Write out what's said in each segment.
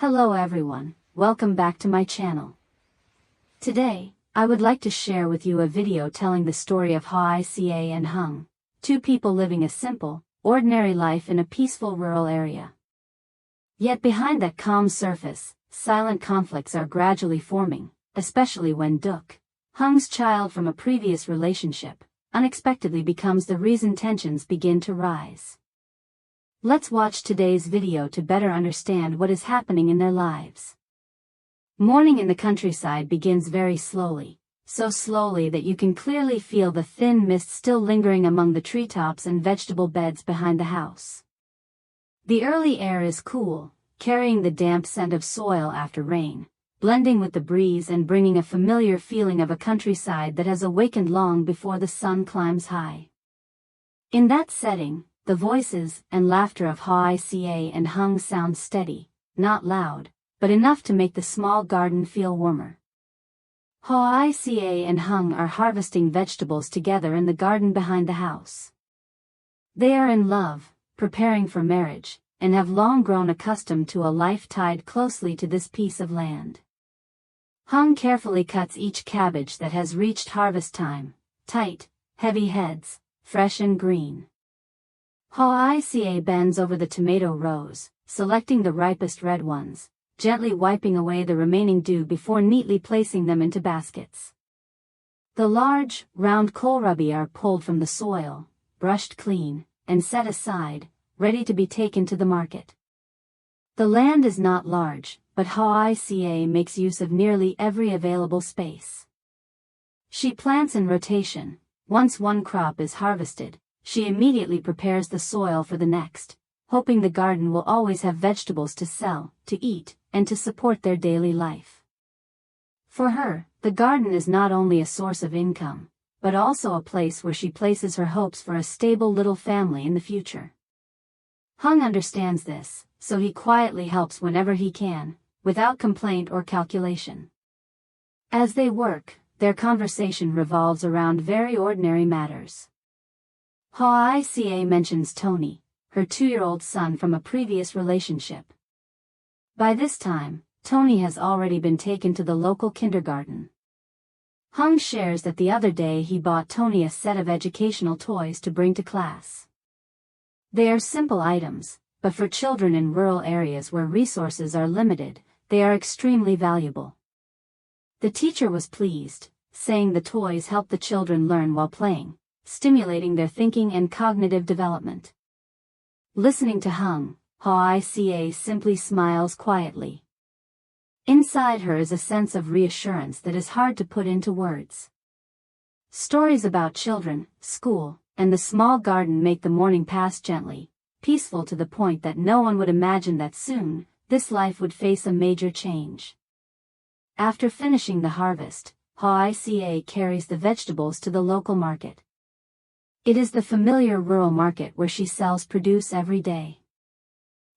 Hello everyone, welcome back to my channel. Today, I would like to share with you a video telling the story of Hoai and Hung, two people living a simple, ordinary life in a peaceful rural area. Yet behind that calm surface, silent conflicts are gradually forming, especially when Duc, Hung's child from a previous relationship, unexpectedly becomes the reason tensions begin to rise. Let's watch today's video to better understand what is happening in their lives. Morning in the countryside begins very slowly, so slowly that you can clearly feel the thin mist still lingering among the treetops and vegetable beds behind the house. The early air is cool, carrying the damp scent of soil after rain, blending with the breeze and bringing a familiar feeling of a countryside that has awakened long before the sun climbs high. In that setting, the voices and laughter of Hoai and Hung sound steady, not loud, but enough to make the small garden feel warmer. Hoai and Hung are harvesting vegetables together in the garden behind the house. They are in love, preparing for marriage, and have long grown accustomed to a life tied closely to this piece of land. Hung carefully cuts each cabbage that has reached harvest time, tight, heavy heads, fresh and green. Hoai bends over the tomato rows, selecting the ripest red ones, gently wiping away the remaining dew before neatly placing them into baskets. The large, round kohlrabi are pulled from the soil, brushed clean, and set aside, ready to be taken to the market. The land is not large, but Hoai makes use of nearly every available space. She plants in rotation. Once one crop is harvested, she immediately prepares the soil for the next, hoping the garden will always have vegetables to sell, to eat, and to support their daily life. For her, the garden is not only a source of income, but also a place where she places her hopes for a stable little family in the future. Hung understands this, so he quietly helps whenever he can, without complaint or calculation. As they work, their conversation revolves around very ordinary matters. Hoai mentions Tony, her 2-year-old son from a previous relationship. By this time, Tony has already been taken to the local kindergarten. Hung shares that the other day he bought Tony a set of educational toys to bring to class. They are simple items, but for children in rural areas where resources are limited, they are extremely valuable. The teacher was pleased, saying the toys help the children learn while playing, stimulating their thinking and cognitive development. Listening to Hung, Hoai simply smiles quietly. Inside her is a sense of reassurance that is hard to put into words. Stories about children, school, and the small garden make the morning pass gently, peaceful to the point that no one would imagine that soon, this life would face a major change. After finishing the harvest, Hoai carries the vegetables to the local market. It is the familiar rural market where she sells produce every day.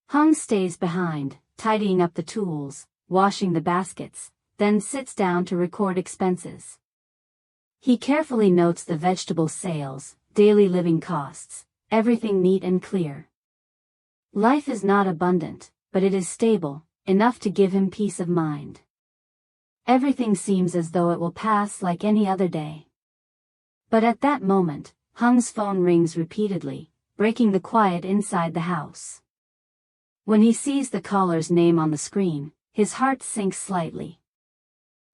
Hung stays behind, tidying up the tools, washing the baskets, then sits down to record expenses. He carefully notes the vegetable sales, daily living costs, everything neat and clear. Life is not abundant, but it is stable, enough to give him peace of mind. Everything seems as though it will pass like any other day. But at that moment, Hung's phone rings repeatedly, breaking the quiet inside the house. When he sees the caller's name on the screen, his heart sinks slightly.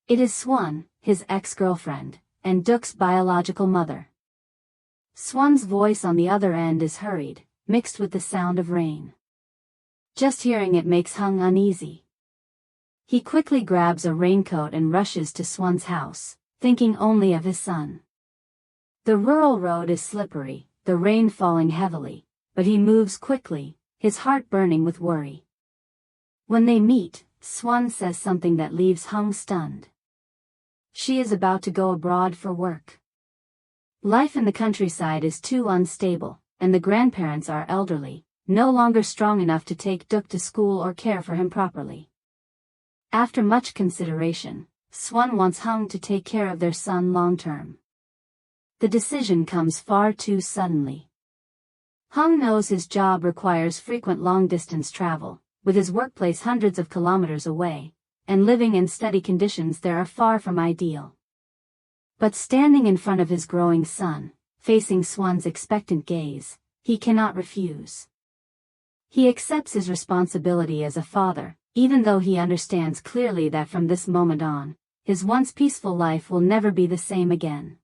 It is Swan, his ex-girlfriend, and Duc's biological mother. Swan's voice on the other end is hurried, mixed with the sound of rain. Just hearing it makes Hung uneasy. He quickly grabs a raincoat and rushes to Swan's house, thinking only of his son. The rural road is slippery, the rain falling heavily, but he moves quickly, his heart burning with worry. When they meet, Swan says something that leaves Hung stunned. She is about to go abroad for work. Life in the countryside is too unstable, and the grandparents are elderly, no longer strong enough to take Duc to school or care for him properly. After much consideration, Swan wants Hung to take care of their son long-term. The decision comes far too suddenly. Hung knows his job requires frequent long-distance travel, with his workplace hundreds of kilometers away, and living in steady conditions that are far from ideal. But standing in front of his growing son, facing Swan's expectant gaze, he cannot refuse. He accepts his responsibility as a father, even though he understands clearly that from this moment on, his once peaceful life will never be the same again.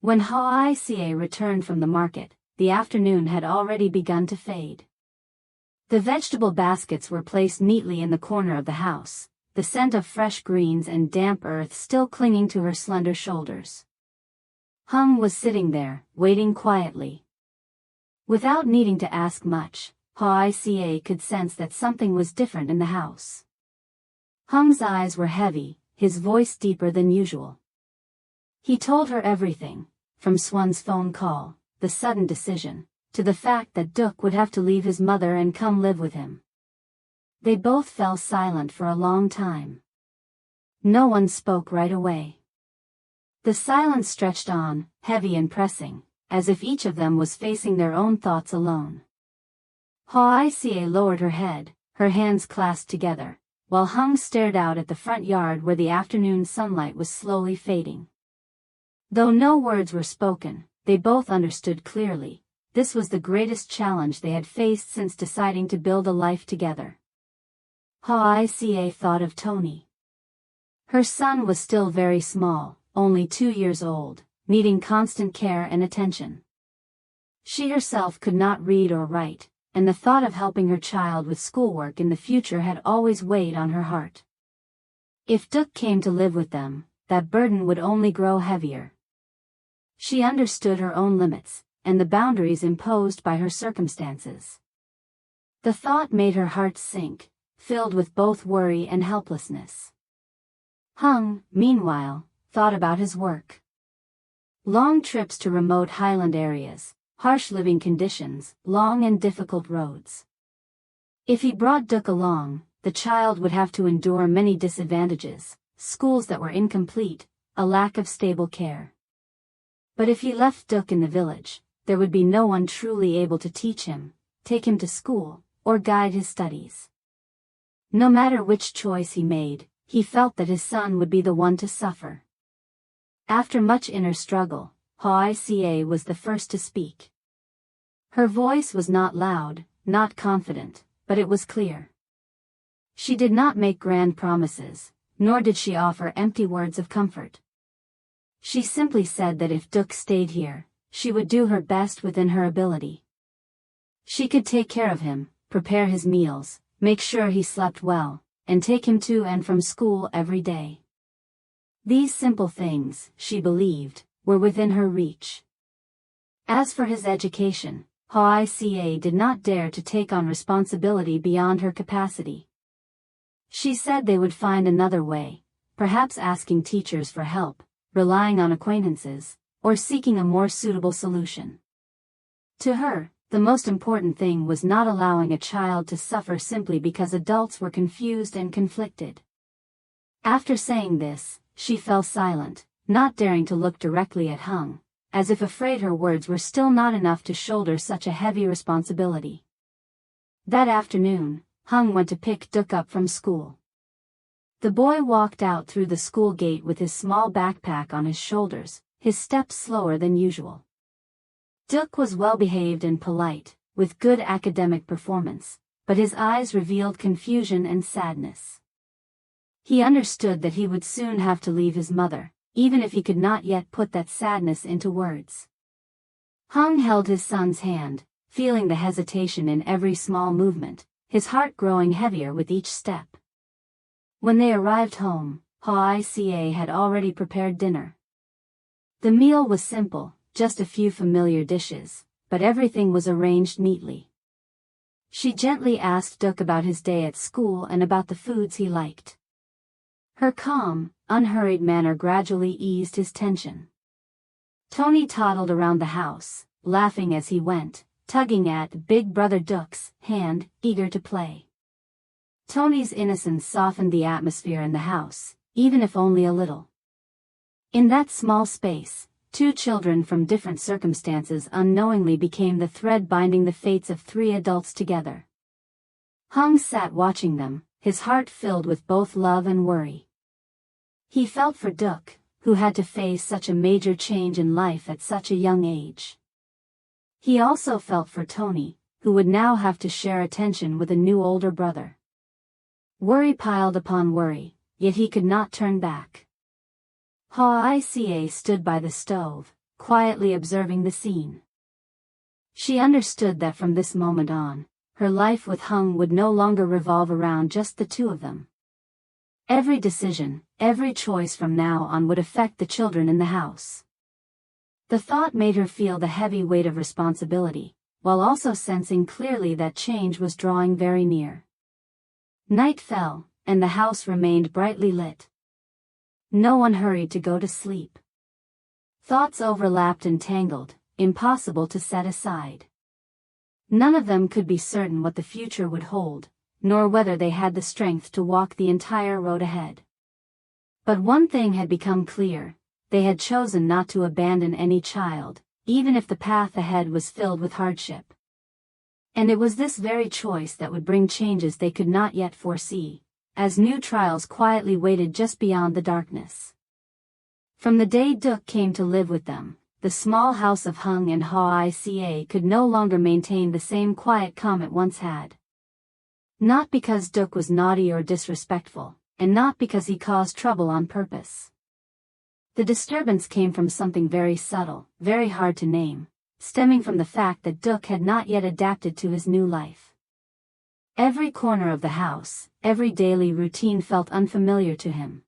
When Hoai returned from the market, the afternoon had already begun to fade. The vegetable baskets were placed neatly in the corner of the house, the scent of fresh greens and damp earth still clinging to her slender shoulders. Hung was sitting there, waiting quietly. Without needing to ask much, Hoai could sense that something was different in the house. Hung's eyes were heavy, his voice deeper than usual. He told her everything, from Swan's phone call, the sudden decision, to the fact that Duk would have to leave his mother and come live with him. They both fell silent for a long time. No one spoke right away. The silence stretched on, heavy and pressing, as if each of them was facing their own thoughts alone. Hoai lowered her head, her hands clasped together, while Hung stared out at the front yard where the afternoon sunlight was slowly fading. Though no words were spoken, they both understood clearly, this was the greatest challenge they had faced since deciding to build a life together. Hoai thought of Tony. Her son was still very small, only 2 years old, needing constant care and attention. She herself could not read or write, and the thought of helping her child with schoolwork in the future had always weighed on her heart. If Duk came to live with them, that burden would only grow heavier. She understood her own limits, and the boundaries imposed by her circumstances. The thought made her heart sink, filled with both worry and helplessness. Hung, meanwhile, thought about his work. Long trips to remote highland areas, harsh living conditions, long and difficult roads. If he brought Duk along, the child would have to endure many disadvantages, schools that were incomplete, a lack of stable care. But if he left Duk in the village, there would be no one truly able to teach him, take him to school, or guide his studies. No matter which choice he made, he felt that his son would be the one to suffer. After much inner struggle, Hoai was the first to speak. Her voice was not loud, not confident, but it was clear. She did not make grand promises, nor did she offer empty words of comfort. She simply said that if Duk stayed here, she would do her best within her ability. She could take care of him, prepare his meals, make sure he slept well, and take him to and from school every day. These simple things, she believed, were within her reach. As for his education, Hoai did not dare to take on responsibility beyond her capacity. She said they would find another way, perhaps asking teachers for help, relying on acquaintances, or seeking a more suitable solution. To her, the most important thing was not allowing a child to suffer simply because adults were confused and conflicted. After saying this, she fell silent, not daring to look directly at Hung, as if afraid her words were still not enough to shoulder such a heavy responsibility. That afternoon, Hung went to pick Duk up from school. The boy walked out through the school gate with his small backpack on his shoulders, his steps slower than usual. Duk was well-behaved and polite, with good academic performance, but his eyes revealed confusion and sadness. He understood that he would soon have to leave his mother, even if he could not yet put that sadness into words. Hung held his son's hand, feeling the hesitation in every small movement, his heart growing heavier with each step. When they arrived home, Hoai had already prepared dinner. The meal was simple, just a few familiar dishes, but everything was arranged neatly. She gently asked Duk about his day at school and about the foods he liked. Her calm, unhurried manner gradually eased his tension. Tony toddled around the house, laughing as he went, tugging at big brother Duk's hand, eager to play. Tony's innocence softened the atmosphere in the house, even if only a little. In that small space, two children from different circumstances unknowingly became the thread binding the fates of 3 adults together. Hung sat watching them, his heart filled with both love and worry. He felt for Duc, who had to face such a major change in life at such a young age. He also felt for Tony, who would now have to share attention with a new older brother. Worry piled upon worry, yet he could not turn back. Hoai stood by the stove, quietly observing the scene. She understood that from this moment on, her life with Hung would no longer revolve around just the two of them. Every decision, every choice from now on would affect the children in the house. The thought made her feel the heavy weight of responsibility, while also sensing clearly that change was drawing very near. Night fell, and the house remained brightly lit. No one hurried to go to sleep. Thoughts overlapped and tangled, impossible to set aside. None of them could be certain what the future would hold, nor whether they had the strength to walk the entire road ahead. But one thing had become clear: they had chosen not to abandon any child, even if the path ahead was filled with hardship. And it was this very choice that would bring changes they could not yet foresee, as new trials quietly waited just beyond the darkness. From the day Duc came to live with them, the small house of Hung and Hoai could no longer maintain the same quiet calm it once had. Not because Duc was naughty or disrespectful, and not because he caused trouble on purpose. The disturbance came from something very subtle, very hard to name, stemming from the fact that Duc had not yet adapted to his new life. Every corner of the house, every daily routine felt unfamiliar to him.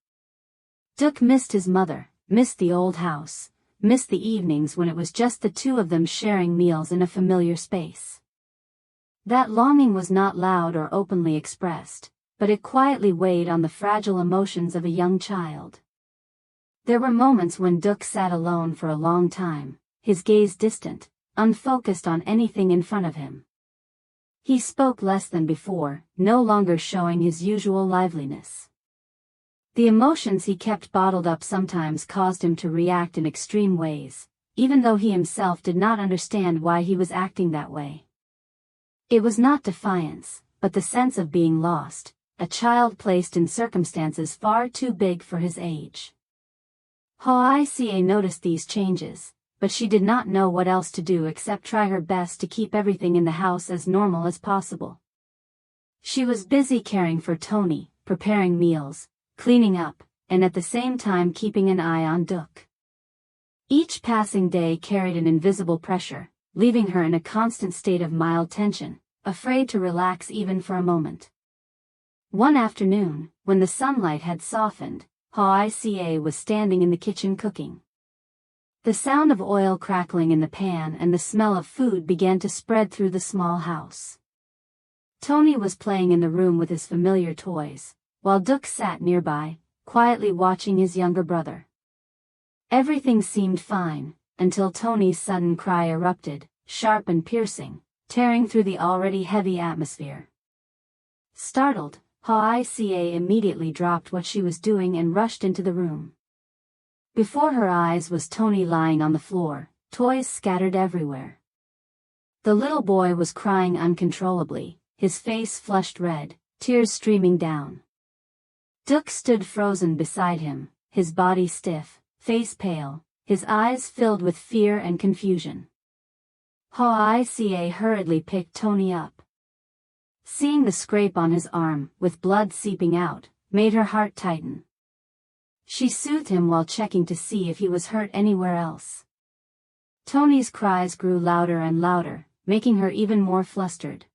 Duc missed his mother, missed the old house, missed the evenings when it was just the two of them sharing meals in a familiar space. That longing was not loud or openly expressed, but it quietly weighed on the fragile emotions of a young child. There were moments when Duc sat alone for a long time, his gaze distant, unfocused on anything in front of him. He spoke less than before, no longer showing his usual liveliness. The emotions he kept bottled up sometimes caused him to react in extreme ways, even though he himself did not understand why he was acting that way. It was not defiance, but the sense of being lost, a child placed in circumstances far too big for his age. Hoai noticed these changes, but she did not know what else to do except try her best to keep everything in the house as normal as possible. She was busy caring for Tony, preparing meals, cleaning up, and at the same time keeping an eye on Duc. Each passing day carried an invisible pressure, leaving her in a constant state of mild tension, afraid to relax even for a moment. One afternoon, when the sunlight had softened, Hoai was standing in the kitchen cooking. The sound of oil crackling in the pan and the smell of food began to spread through the small house. Tony was playing in the room with his familiar toys, while Duc sat nearby, quietly watching his younger brother. Everything seemed fine, until Tony's sudden cry erupted, sharp and piercing, tearing through the already heavy atmosphere. Startled, Hoai immediately dropped what she was doing and rushed into the room. Before her eyes was Tony lying on the floor, toys scattered everywhere. The little boy was crying uncontrollably, his face flushed red, tears streaming down. Duc stood frozen beside him, his body stiff, face pale, his eyes filled with fear and confusion. Hoai hurriedly picked Tony up. Seeing the scrape on his arm, with blood seeping out, made her heart tighten. She soothed him while checking to see if he was hurt anywhere else. Tony's cries grew louder and louder, making her even more flustered.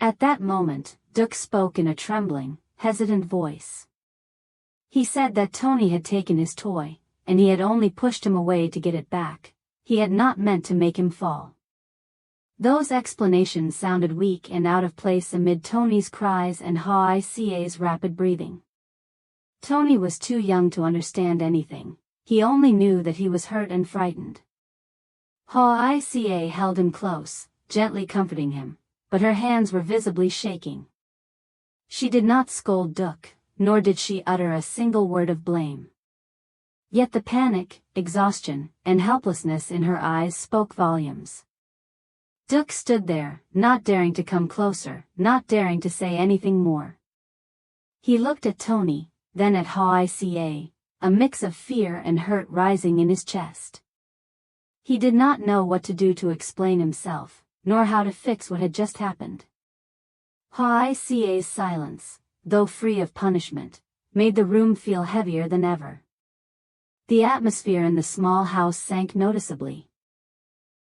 At that moment, Duc spoke in a trembling, hesitant voice. He said that Tony had taken his toy, and he had only pushed him away to get it back. He had not meant to make him fall. Those explanations sounded weak and out of place amid Tony's cries and Hoai's rapid breathing. Tony was too young to understand anything. He only knew that he was hurt and frightened. Hoai held him close, gently comforting him, but her hands were visibly shaking. She did not scold Duc, nor did she utter a single word of blame. Yet the panic, exhaustion, and helplessness in her eyes spoke volumes. Duck stood there, not daring to come closer, not daring to say anything more. He looked at Tony, then at Hoai, a mix of fear and hurt rising in his chest. He did not know what to do to explain himself, nor how to fix what had just happened. Hoai's silence, though free of punishment, made the room feel heavier than ever. The atmosphere in the small house sank noticeably.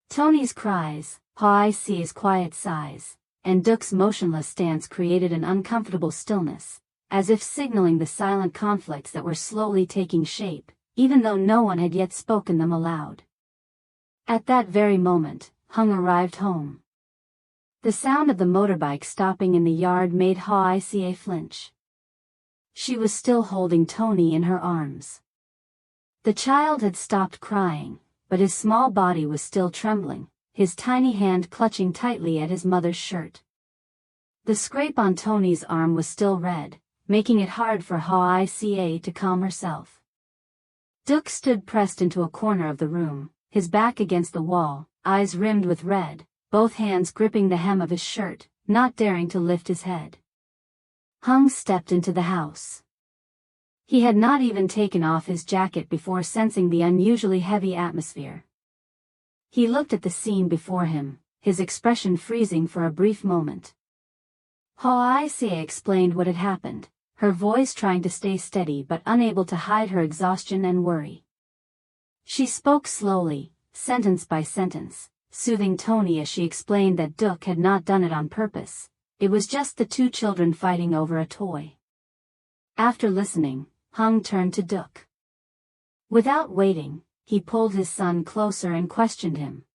Tony's cries, Hoai's quiet sighs, and Duck's motionless stance created an uncomfortable stillness, as if signaling the silent conflicts that were slowly taking shape, even though no one had yet spoken them aloud. At that very moment, Hung arrived home. The sound of the motorbike stopping in the yard made Hoai flinch. She was still holding Tony in her arms. The child had stopped crying, but his small body was still trembling, his tiny hand clutching tightly at his mother's shirt. The scrape on Tony's arm was still red, making it hard for Hoai to calm herself. Duck stood pressed into a corner of the room, his back against the wall, eyes rimmed with red, both hands gripping the hem of his shirt, not daring to lift his head. Hung stepped into the house. He had not even taken off his jacket before sensing the unusually heavy atmosphere. He looked at the scene before him, his expression freezing for a brief moment. Hoai explained what had happened, her voice trying to stay steady but unable to hide her exhaustion and worry. She spoke slowly, sentence by sentence, soothing Tony as she explained that Duck had not done it on purpose, it was just the two children fighting over a toy. After listening, Hung turned to Duck. Without waiting, he pulled his son closer and questioned him.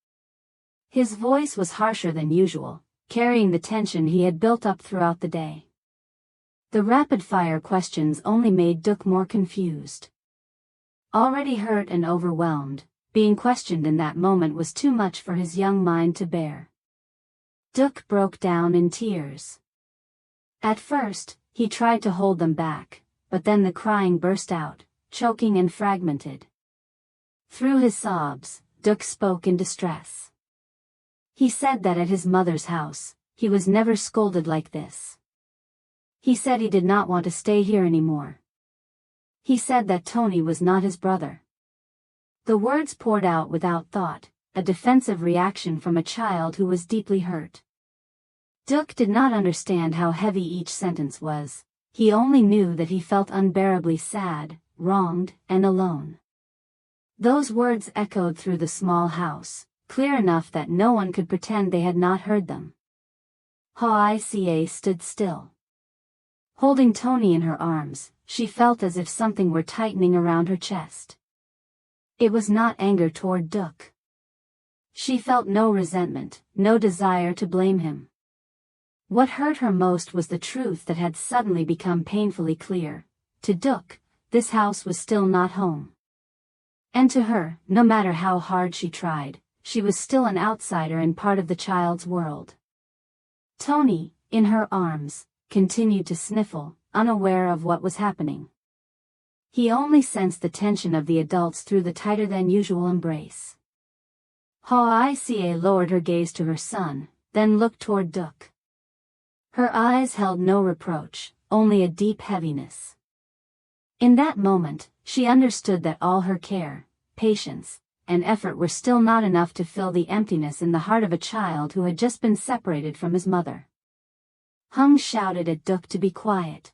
His voice was harsher than usual, carrying the tension he had built up throughout the day. The rapid-fire questions only made Duck more confused. Already hurt and overwhelmed, being questioned in that moment was too much for his young mind to bear. Duck broke down in tears. At first, he tried to hold them back, but then the crying burst out, choking and fragmented. Through his sobs, Duck spoke in distress. He said that at his mother's house, he was never scolded like this. He said he did not want to stay here anymore. He said that Tony was not his brother. The words poured out without thought, a defensive reaction from a child who was deeply hurt. Duck did not understand how heavy each sentence was, he only knew that he felt unbearably sad, wronged, and alone. Those words echoed through the small house, clear enough that no one could pretend they had not heard them. Hoai stood still. Holding Tony in her arms, she felt as if something were tightening around her chest. It was not anger toward Duck. She felt no resentment, no desire to blame him. What hurt her most was the truth that had suddenly become painfully clear. To Duck, this house was still not home. And to her, no matter how hard she tried, she was still an outsider and part of the child's world. Tony, in her arms, continued to sniffle, unaware of what was happening. He only sensed the tension of the adults through the tighter-than-usual embrace. Hoai lowered her gaze to her son, then looked toward Duck. Her eyes held no reproach, only a deep heaviness. In that moment, she understood that all her care, patience, and effort were still not enough to fill the emptiness in the heart of a child who had just been separated from his mother. Hung shouted at Duck to be quiet.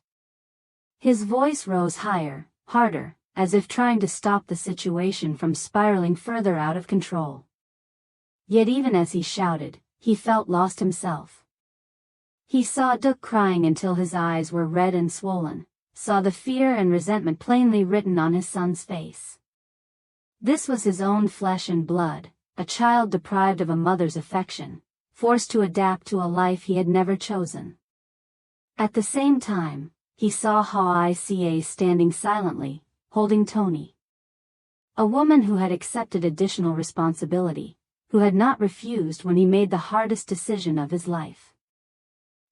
His voice rose higher, harder, as if trying to stop the situation from spiraling further out of control. Yet even as he shouted, he felt lost himself. He saw Duck crying until his eyes were red and swollen, saw the fear and resentment plainly written on his son's face. This was his own flesh and blood, a child deprived of a mother's affection, forced to adapt to a life he had never chosen. At the same time, he saw Hoai standing silently, holding Tony. A woman who had accepted additional responsibility, who had not refused when he made the hardest decision of his life.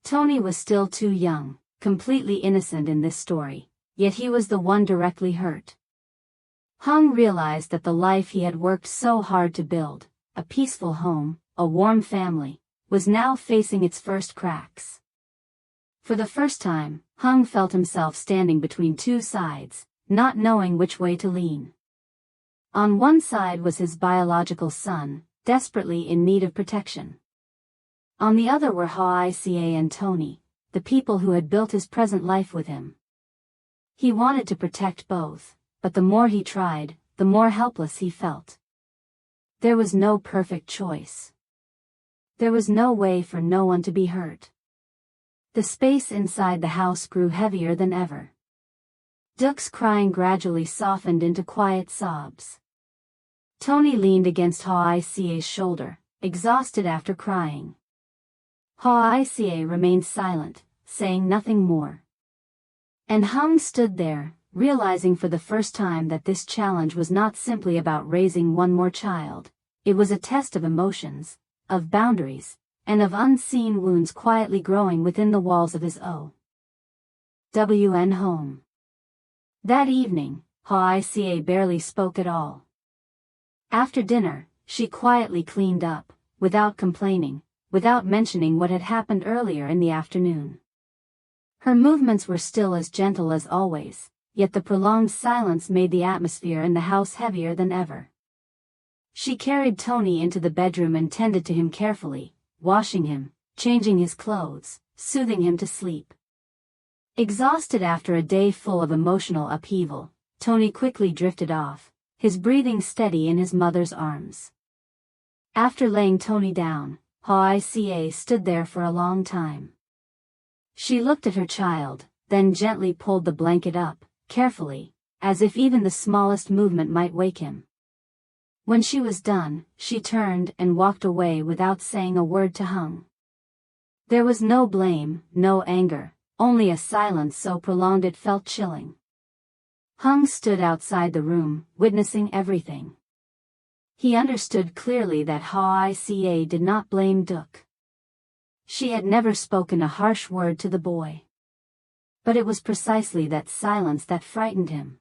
Tony was still too young, completely innocent in this story, yet he was the one directly hurt. Hung realized that the life he had worked so hard to build, a peaceful home, a warm family, was now facing its first cracks. For the first time, Hung felt himself standing between two sides, not knowing which way to lean. On one side was his biological son, desperately in need of protection. On the other were Hoai and Tony, the people who had built his present life with him. He wanted to protect both, but the more he tried, the more helpless he felt. There was no perfect choice. There was no way for no one to be hurt. The space inside the house grew heavier than ever. Duck's crying gradually softened into quiet sobs. Tony leaned against Hoai's shoulder, exhausted after crying. Hoai remained silent, saying nothing more. And Hung stood there, realizing for the first time that this challenge was not simply about raising one more child. It was a test of emotions, of boundaries, and of unseen wounds quietly growing within the walls of his own home. That evening, Hoai barely spoke at all. After dinner, she quietly cleaned up, without complaining, without mentioning what had happened earlier in the afternoon. Her movements were still as gentle as always, yet the prolonged silence made the atmosphere in the house heavier than ever. She carried Tony into the bedroom and tended to him carefully, washing him, changing his clothes, soothing him to sleep. Exhausted after a day full of emotional upheaval, Tony quickly drifted off, his breathing steady in his mother's arms. After laying Tony down, Hoai stood there for a long time. She looked at her child, then gently pulled the blanket up, carefully, as if even the smallest movement might wake him. When she was done, she turned and walked away without saying a word to Hung. There was no blame, no anger, only a silence so prolonged it felt chilling. Hung stood outside the room, witnessing everything. He understood clearly that Hoai did not blame Duck. She had never spoken a harsh word to the boy. But it was precisely that silence that frightened him.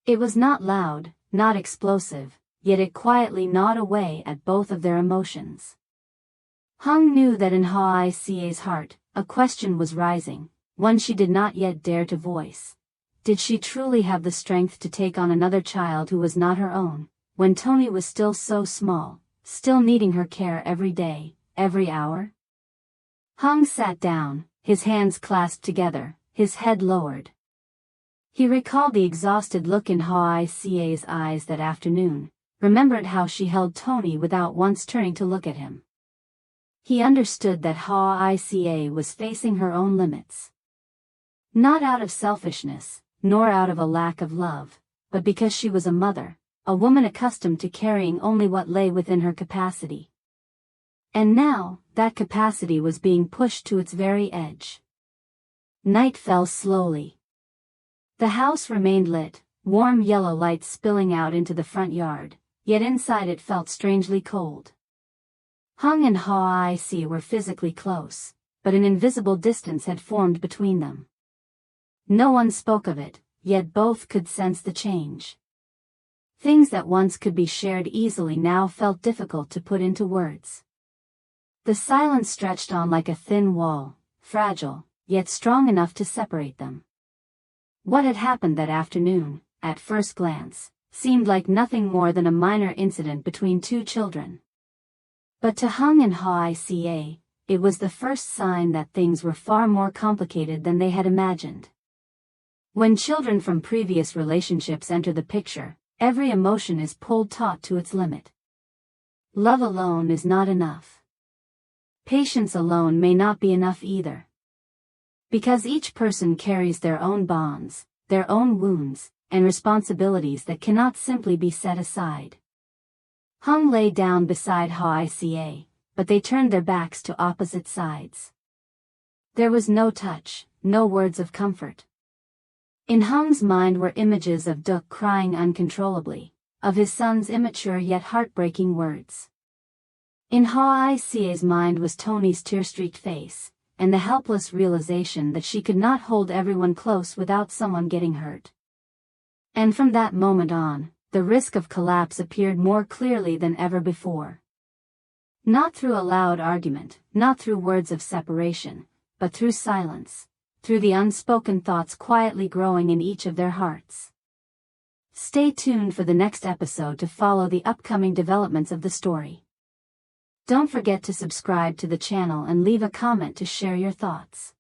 It was not loud, not explosive, yet it quietly gnawed away at both of their emotions. Hung knew that in Hoai's heart, a question was rising, one she did not yet dare to voice. Did she truly have the strength to take on another child who was not her own, when Tony was still so small, still needing her care every day, every hour? Hung sat down, his hands clasped together, his head lowered. He recalled the exhausted look in Hoai's eyes that afternoon, remembered how she held Tony without once turning to look at him. He understood that Hoai was facing her own limits. Not out of selfishness, nor out of a lack of love, but because she was a mother, a woman accustomed to carrying only what lay within her capacity. And now, that capacity was being pushed to its very edge. Night fell slowly. The house remained lit, warm yellow light spilling out into the front yard, yet inside it felt strangely cold. Hung and Hoai were physically close, but an invisible distance had formed between them. No one spoke of it, yet both could sense the change. Things that once could be shared easily now felt difficult to put into words. The silence stretched on like a thin wall, fragile, yet strong enough to separate them. What had happened that afternoon, at first glance, seemed like nothing more than a minor incident between two children. But to Hung and Hoai, it was the first sign that things were far more complicated than they had imagined. When children from previous relationships enter the picture, every emotion is pulled taut to its limit. Love alone is not enough. Patience alone may not be enough either. Because each person carries their own bonds, their own wounds, and responsibilities that cannot simply be set aside. Hung lay down beside Hoai, but they turned their backs to opposite sides. There was no touch, no words of comfort. In Hung's mind were images of Duck crying uncontrollably, of his son's immature yet heartbreaking words. In Hoai's mind was Tony's tear-streaked face, and the helpless realization that she could not hold everyone close without someone getting hurt. And from that moment on, the risk of collapse appeared more clearly than ever before. Not through a loud argument, not through words of separation, but through silence, through the unspoken thoughts quietly growing in each of their hearts. Stay tuned for the next episode to follow the upcoming developments of the story. Don't forget to subscribe to the channel and leave a comment to share your thoughts.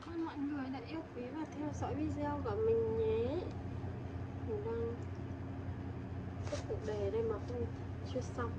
Cảm ơn mọi người đã yêu quý và theo dõi video của mình nhé. Mình đang tiếp tục đề đây mà không chưa xong.